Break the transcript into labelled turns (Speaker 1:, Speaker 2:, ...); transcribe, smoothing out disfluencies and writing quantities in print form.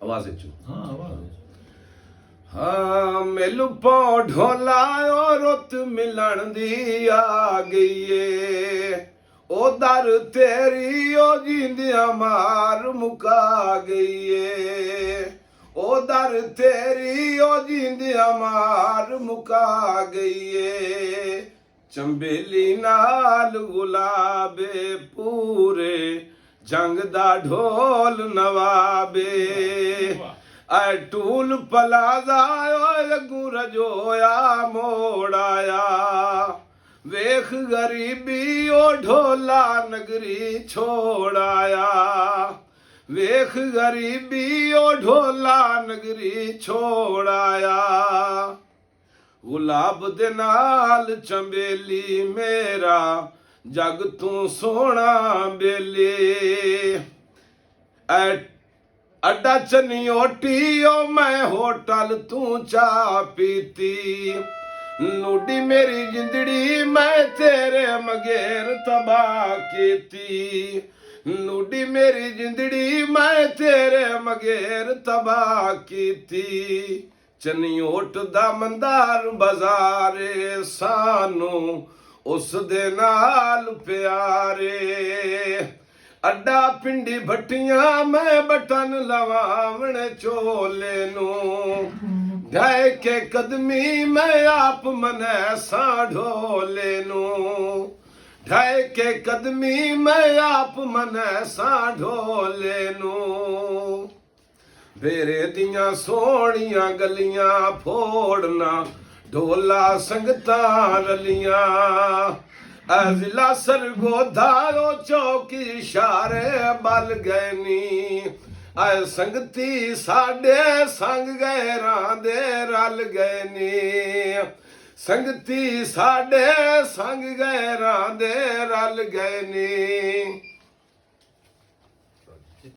Speaker 1: आवाज चो
Speaker 2: हाँ आवाज
Speaker 1: हाँ मेलू पौ ढोला रुत मिलन दी आ गई है ओ दर तेरी ओ जींदिया मार मुका गई है ओ दर तेरी ओ जींदिया मार मुका गई है चंबेली नाल गुलाबे पूरे जंग दा ढोल नवाबे ऐ टूल पलाजा रजोया मोड़ाया वेख गरीबी ओ ढोला नगरी छोड़ाया वेख गरीबी ओ ढोला नगरी छोड़ाया गुलाब दे नाल चंबेली मेरा जग तू सोना बेले अड्डा चनियोटी ओ मैं होटल तू चा पीती नूडी मेरी जिंदड़ी मैं तेरे मगेर तबाह कीती नूडी मेरी जिंदड़ी मैं तेरे मगेर तबाह कीती चनियोट दा मंदार बाजारे सानू उस दे नाल प्यारे अड्डा पिंडी भट्टियां मैं बटन लवावण चोले नू ढाई के कदमी मैं आप मनै सा ढोले नू ढाई के कदमी मैं आप मनै सा ढोले नू बेरे दियां सोहणियां गलियां फोड़ना ढोला संगतां रलियां जिला सरगोधा चौकी इशारे बल गए नी आए संगती साडे संग गैरां दे रल गए नी संगती साडे संग गैरां दे रल गए नी